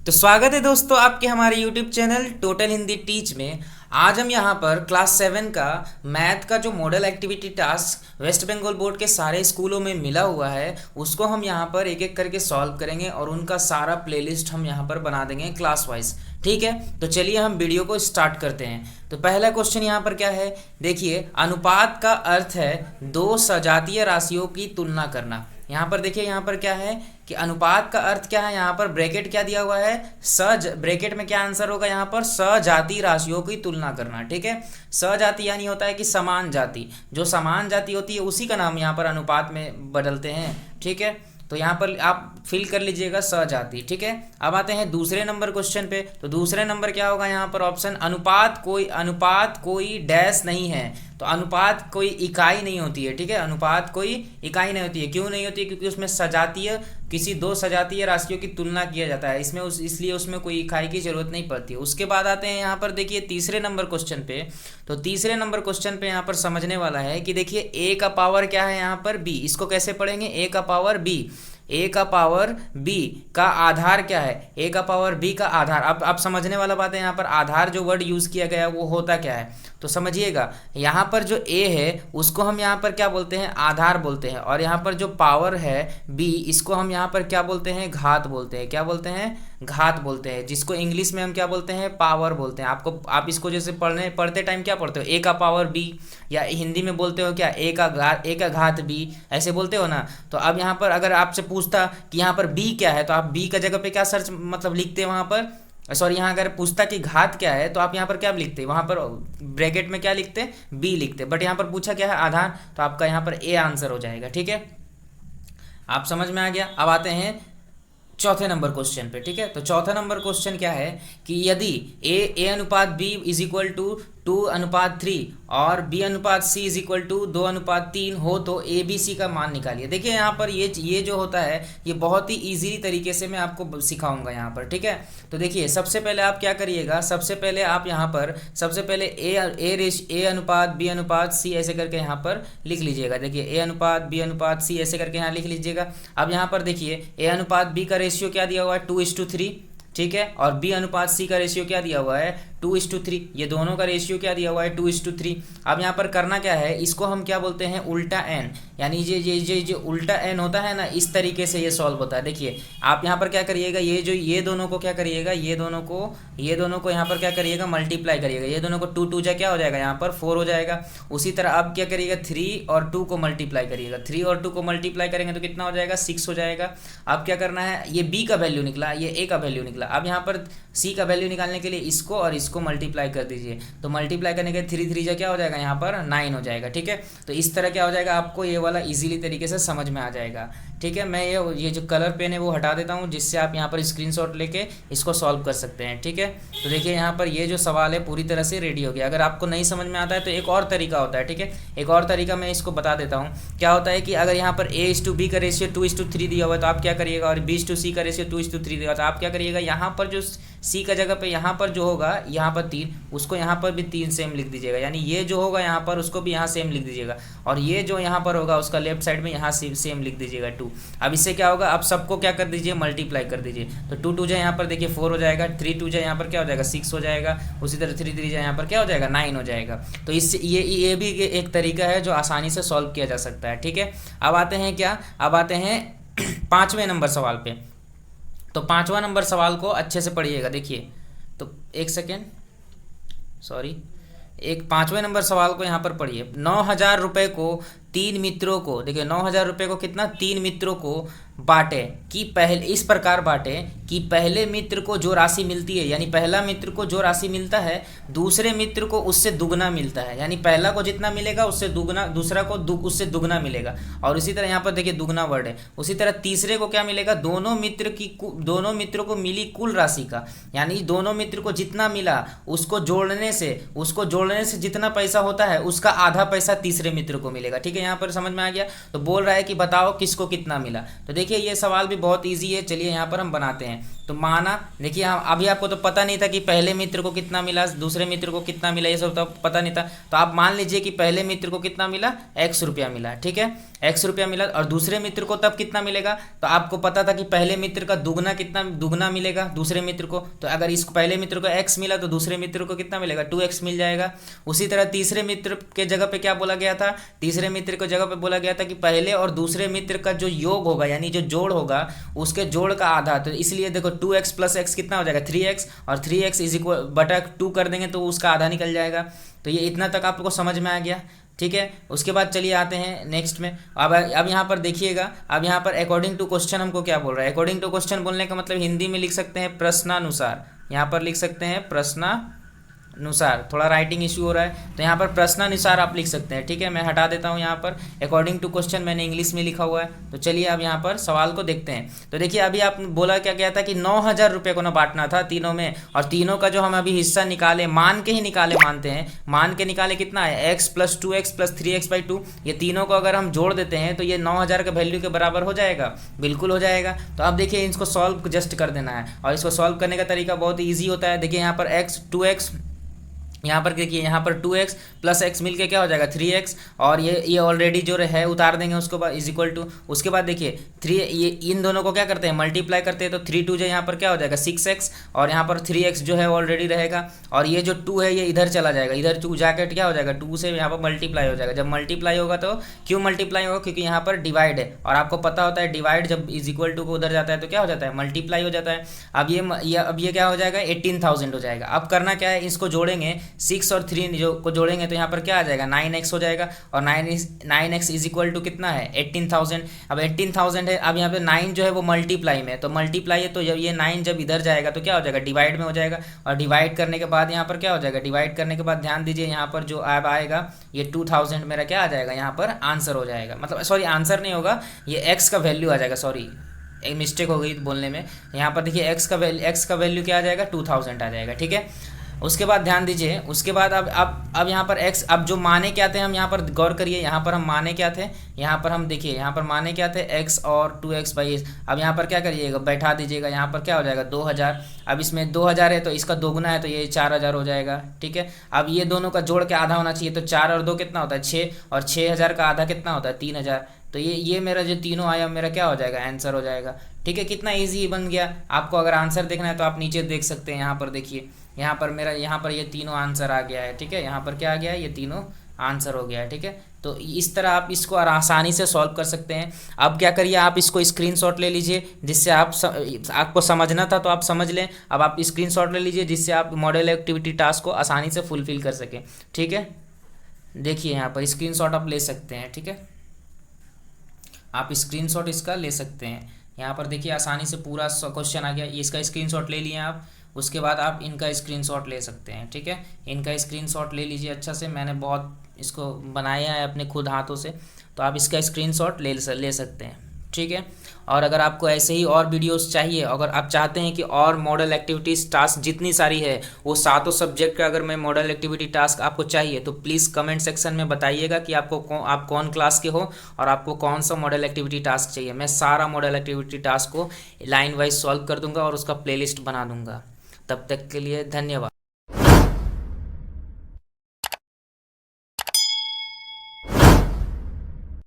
तो स्वागत है दोस्तों आपके हमारे YouTube channel total Hindi teach में। आज हम यहाँ पर क्लास 7 का मैथ का जो model activity task West Bengal board के सारे स्कूलों में मिला हुआ है उसको हम यहाँ पर एक एक करके सॉल्व करेंगे और उनका सारा प्लेलिस्ट हम यहाँ पर बना देंगे क्लास वाइज। ठीक है, तो चलिए हम वीडियो को स्टार्ट करते हैं। तो पहला क्वेश्चन यहाँ पर क्या है, देखिए अनुपात का अर्थ है दो सजातीय राशियों की तुलना करना। यहाँ पर देखिए यहाँ पर क्या है कि अनुपात का अर्थ क्या है, यहाँ पर ब्रैकेट क्या दिया हुआ है, ब्रैकेट में क्या आंसर होगा यहाँ पर सजातीय राशियों की तुलना करना। ठीक है, सजाति यानी होता है कि समान जाति, जो समान जाति होती है उसी का नाम यहाँ पर अनुपात में बदलते हैं। ठीक है, तो यहाँ पर आप फिल कर लीजिएगा सजाति। ठीक है, अब आते हैं दूसरे नंबर क्वेश्चन पे। तो दूसरे नंबर क्या होगा यहाँ पर ऑप्शन, अनुपात कोई डैश नहीं है। तो अनुपात कोई इकाई नहीं होती है। ठीक है, अनुपात कोई इकाई नहीं होती है। क्यों नहीं होती है? क्योंकि उसमें सजातीय किसी दो सजातीय राशियों की तुलना किया जाता है, इसलिए उसमें कोई इकाई की जरूरत नहीं पड़ती है। उसके बाद आते हैं यहाँ पर देखिए तीसरे नंबर क्वेश्चन पे। तो तीसरे नंबर क्वेश्चन पे यहाँ पर समझने वाला है कि देखिए ए का पावर क्या है यहाँ पर बी। इसको कैसे पढ़ेंगे, ए का पावर बी, ए का पावर बी का आधार क्या है, ए का पावर बी का आधार। अब समझने वाला बात है यहाँ पर आधार जो वर्ड यूज़ किया गया है वो होता क्या है। तो समझिएगा यहाँ पर जो ए है उसको हम यहाँ पर क्या बोलते हैं, आधार बोलते हैं। और यहाँ पर जो पावर है बी, इसको हम यहाँ पर क्या बोलते हैं, घात बोलते हैं। क्या बोलते हैं, घात बोलते हैं, जिसको इंग्लिश में हम क्या बोलते हैं, पावर बोलते हैं। आप इसको जैसे पढ़ते टाइम क्या पढ़ते हो, ए का पावर बी, या हिंदी में बोलते हो क्या, ए का घात बी, ऐसे बोलते हो ना। तो अब यहाँ पर अगर आपसे पूछता कि यहाँ पर बी क्या है तो आप बी का जगह पे क्या सर्च मतलब लिखते हैं वहाँ पर, सॉरी यहाँ अगर पूछता कि घात क्या है तो आप यहाँ पर क्या लिखते हैं, वहाँ पर ब्रैकेट में क्या लिखते हैं, बी लिखते। बट यहाँ पर पूछा क्या है, आधार, तो आपका यहाँ पर ए आंसर हो जाएगा। ठीक है, आप समझ में आ गया। अब आते हैं चौथे नंबर क्वेश्चन पे। ठीक है, तो चौथा नंबर क्वेश्चन क्या है कि यदि ए अनुपात बी इज इक्वल टू 2:3 और बी अनुपात सी इज इक्वल टू 2:3 हो तो ए बी सी का मान निकालिए। देखिए यहाँ पर ये जो होता है ये बहुत ही ईजी तरीके से मैं आपको सिखाऊंगा यहाँ पर। ठीक है, तो देखिए सबसे पहले आप क्या करिएगा, सबसे पहले आप यहाँ पर सबसे पहले ए अनुपात बी अनुपात सी ऐसे करके यहाँ पर लिख लीजिएगा। देखिए ए अनुपात बी अनुपात सी ऐसे करके यहाँ लिख लीजिएगा। अब यहाँ पर देखिए ए अनुपात बी का रेशियो क्या दिया हुआ है, 2:3। ठीक है, और बी अनुपात सी का रेशियो क्या दिया हुआ है, 2:3। ये दोनों का रेशियो क्या दिया हुआ है, 2:3। अब यहाँ पर करना क्या है, इसको हम क्या बोलते हैं, उल्टा एन, यानी ये उल्टा एन होता है ना, इस तरीके से ये सॉल्व होता है। देखिए आप यहाँ पर क्या करिएगा, ये दोनों को क्या करिएगा, ये दोनों को यहाँ पर क्या करिएगा, मल्टीप्लाई करिएगा। ये दोनों को 2 जा क्या हो जाएगा, यहाँ पर 4 हो जाएगा। उसी तरह अब क्या करिएगा, 3 और 2 को मल्टीप्लाई करिएगा। 3 और 2 को मल्टीप्लाई करेंगे तो कितना हो जाएगा, 6 हो जाएगा। अब क्या करना है, ये बी का वैल्यू निकला, ये ए का वैल्यू निकला। अब यहाँ पर सी का वैल्यू निकालने के लिए इसको और इसको मल्टीप्लाई कर दीजिए। तो मल्टीप्लाई करने के 3 जा क्या हो जाएगा, यहाँ पर 9 हो जाएगा। ठीक है, तो इस तरह क्या हो जाएगा, आपको ये वाला इजीली तरीके से समझ में आ जाएगा। ठीक है, मैं ये जो कलर पेन है वो हटा देता हूँ, जिससे आप यहाँ पर स्क्रीनशॉट लेके इसको सॉल्व कर सकते हैं। ठीक है, तो देखिए यहाँ पर ये जो सवाल है पूरी तरह से रेडी हो गया। अगर आपको नहीं समझ में आता है तो एक और तरीका होता है। ठीक है, एक और तरीका मैं इसको बता देता हूँ। क्या होता है कि अगर यहाँ पर A/B का रेशियो 2:3 दिया हुआ है तो आप क्या करिएगा, और B/C का रेशियो 2:3 दिया हुआ तो आप क्या करिएगा, यहाँ पर जो सी का जगह पे यहाँ पर जो होगा यहाँ पर 3, उसको यहाँ पर भी 3 सेम लिख दीजिएगा। यानी ये जो होगा यहाँ पर उसको भी यहाँ सेम लिख दीजिएगा, और ये जो यहाँ पर होगा उसका लेफ्ट साइड में यहाँ सेम लिख दीजिएगा 2। अब इससे क्या होगा, आप सबको क्या कर दीजिए, मल्टीप्लाई कर दीजिए। तो 2 जा यहाँ पर देखिए 4 हो जाएगा, 3 जा यहाँ पर क्या हो जाएगा, 6 हो जाएगा। उसी तरह 3 जा यहाँ पर क्या हो जाएगा, 9 हो जाएगा। तो इससे ये भी एक तरीका है जो आसानी से सॉल्व किया जा सकता है। ठीक है, अब आते हैं क्या, अब आते हैं 5वें नंबर सवाल पे। तो 5वां नंबर सवाल को अच्छे से पढ़िएगा। देखिए तो एक सेकेंड, सॉरी, एक 5वें नंबर सवाल को यहाँ पर पढ़िए। 9,000 रुपये को 3 मित्रों को, देखिए 9,000 रुपये को कितना, 3 मित्रों को बांटे कि पहले इस प्रकार बांटे कि पहले मित्र को जो राशि मिलती है, यानी पहला मित्र को जो राशि मिलता है दूसरे मित्र को उससे दुगना मिलता है। यानी पहला को जितना मिलेगा उससे दुगना, दूसरा को उससे दुगना मिलेगा। और इसी तरह यहाँ पर देखिए दुगना वर्ड है। उसी तरह तीसरे को क्या मिलेगा, दोनों मित्रों को मिली कुल राशि का, यानी दोनों मित्र को जितना मिला उसको जोड़ने से जितना पैसा होता है उसका आधा पैसा तीसरे मित्र को मिलेगा। ठीक है, यहाँ पर समझ में आ गया। तो बोल रहा है कि बताओ किसको कितना मिला। तो देखिए ये सवाल भी बहुत इजी है, चलिए यहाँ पर हम बनाते हैं। तो माना देखिए, अभी आपको तो पता नहीं था कि पहले मित्र को कितना मिला, दूसरे मित्र को कितना मिला, ये सब तो पता नहीं था। तो आप मान लीजिए कि पहले मित्र को कितना मिला, x रुपया मिला, ठीक है, x रुपया मिला। और दूसरे मित्र को तब कितना मिलेगा, तो आपको पता था कि पहले मित्र का दुगना मिलेगा दूसरे मित्र को। तो अगर इस पहले मित्र को x मिला तो दूसरे मित्र को कितना मिलेगा, 2x मिल जाएगा। उसी तरह तीसरे मित्र के जगह पे क्या बोला गया था, तीसरे मित्र के जगह पे बोला गया था कि पहले और दूसरे मित्र का जो योग होगा, यानी जो जोड़ होगा, उसके जोड़ का आधा। तो इसलिए देखो 2x प्लस x कितना हो जाएगा, 3x, और 3x इज इक्वल बटा 2 कर देंगे तो उसका आधा निकल जाएगा। तो ये इतना तक आपको समझ में आ गया, ठीक है। उसके बाद चलिए आते हैं नेक्स्ट में। अब यहाँ पर देखिएगा, अब यहाँ पर अकॉर्डिंग टू क्वेश्चन हमको क्या बोल रहा है। अकॉर्डिंग टू क्वेश्चन बोलने का मतलब हिंदी में लिख सकते हैं प्रश्नानुसार, यहाँ पर लिख सकते हैं प्रश्नानुसार। थोड़ा राइटिंग इशू हो रहा है तो यहाँ पर प्रश्नानुसार आप लिख सकते हैं, ठीक है। मैं हटा देता हूँ यहाँ पर अकॉर्डिंग टू क्वेश्चन, मैंने इंग्लिश में लिखा हुआ है। तो चलिए अब यहाँ पर सवाल को देखते हैं। तो देखिए अभी आप बोला क्या गया था कि 9,000 रुपये को ना बांटना था तीनों में, और तीनों का जो हम अभी हिस्सा निकाले, मान के ही निकाले, मानते हैं मान के निकाले, कितना है x plus 2x plus 3x/2। ये तीनों को अगर हम जोड़ देते हैं तो ये 9,000 के वैल्यू के बराबर हो जाएगा, बिल्कुल हो जाएगा। तो अब देखिए इसको सॉल्व जस्ट कर देना है, और इसको सॉल्व करने का तरीका बहुत ईजी होता है। देखिए यहाँ पर x 2x, यहाँ पर देखिए यहाँ पर 2x प्लस x मिल के क्या हो जाएगा 3x, और ये ऑलरेडी जो है उतार देंगे उसको बाद इज इक्वल टू। उसके बाद देखिए 3, ये इन दोनों को क्या करते हैं, मल्टीप्लाई करते हैं। तो 3 2 जो यहाँ पर क्या हो जाएगा 6x, और यहाँ पर 3x जो है ऑलरेडी रहेगा, और ये जो 2 है ये इधर चला जाएगा, इधर 2 जाकर क्या हो जाएगा 2 से यहाँ पर मल्टीप्लाई हो जाएगा। जब मल्टीप्लाई होगा तो क्यों मल्टीप्लाई होगा, क्योंकि यहाँ पर डिवाइड है, और आपको पता होता है डिवाइड जब इज इक्वल टू को उधर जाता है तो क्या हो जाता है, मल्टीप्लाई हो जाता है। अब ये क्या हो जाएगा 18,000 हो जाएगा। अब करना क्या है, इसको जोड़ेंगे, 6 और 3 जो को जोड़ेंगे तो यहाँ पर क्या आ जाएगा 9x हो जाएगा, और 9x इज इक्वल टू कितना है 18,000। अब 18,000 है, अब यहाँ पे 9 जो है वो मल्टीप्लाई में, तो मल्टीप्लाई है तो जब ये 9 जब इधर जाएगा तो क्या हो जाएगा डिवाइड में हो जाएगा, और डिवाइड करने के बाद यहाँ पर क्या हो जाएगा, डिवाइड करने के बाद ध्यान दीजिए यहाँ पर जो अब आएगा ये 2000 मेरा क्या आ जाएगा, यहाँ पर आंसर हो जाएगा। मतलब सॉरी आंसर नहीं होगा, ये x का वैल्यू आ जाएगा, सॉरी एक मिस्टेक हो गई बोलने में। यहाँ पर देखिए x का वैल्यू क्या आ जाएगा 2000 आ जाएगा, ठीक है। उसके बाद ध्यान दीजिए, उसके बाद अब यहाँ पर x, अब जो माने क्या थे हम यहाँ पर गौर करिए, यहाँ पर हम माने क्या थे, यहाँ पर हम देखिए यहाँ पर माने क्या थे x और 2x/। अब यहाँ पर क्या करिएगा, बैठा दीजिएगा, यहाँ पर क्या हो जाएगा 2000। अब इसमें 2000 है तो इसका दोगुना है तो ये 4000 हो जाएगा, ठीक है। अब ये दोनों का जोड़ के आधा होना चाहिए, तो 4 और 2 कितना होता है 6, और 6000 का आधा कितना होता है 3000। तो ये मेरा जो तीनों आया मेरा क्या हो जाएगा आंसर हो जाएगा, ठीक है। कितना इजी बन गया। आपको अगर आंसर देखना है तो आप नीचे देख सकते हैं, यहाँ पर देखिए यहाँ पर मेरा यहाँ पर ये तीनों आंसर आ गया है, ठीक है। यहाँ पर क्या आ गया है, ये तीनों आंसर हो गया है, ठीक है। तो इस तरह आप इसको आसानी से सॉल्व कर सकते हैं। अब क्या करिए, आप इसको स्क्रीनशॉट ले लीजिए, जिससे आपको समझना था तो आप समझ लें। अब आप स्क्रीनशॉट ले लीजिए जिससे आप मॉडल एक्टिविटी टास्क को आसानी से फुलफिल कर सकें, ठीक है। देखिए यहाँ पर स्क्रीनशॉट आप ले सकते हैं, ठीक है, आप स्क्रीनशॉट इसका ले सकते हैं। यहाँ पर देखिए आसानी से पूरा क्वेश्चन आ गया, इसका स्क्रीनशॉट ले लिए आप। उसके बाद आप इनका स्क्रीनशॉट ले सकते हैं, ठीक है। इनका स्क्रीनशॉट ले लीजिए अच्छा से, मैंने बहुत इसको बनाया है अपने खुद हाथों से, तो आप इसका स्क्रीनशॉट ले सकते हैं, ठीक है। और अगर आपको ऐसे ही और वीडियोस चाहिए, अगर आप चाहते हैं कि और मॉडल एक्टिविटीज़ टास्क जितनी सारी है वो सातों सब्जेक्ट का अगर मैं मॉडल एक्टिविटी टास्क आपको चाहिए तो प्लीज़ कमेंट सेक्शन में बताइएगा कि आप कौन क्लास के हो और आपको कौन सा मॉडल एक्टिविटी टास्क चाहिए। मैं सारा मॉडल एक्टिविटी टास्क को लाइन वाइज सॉल्व कर दूंगा और उसका प्लेलिस्ट बना दूंगा। तब तक के लिए धन्यवाद।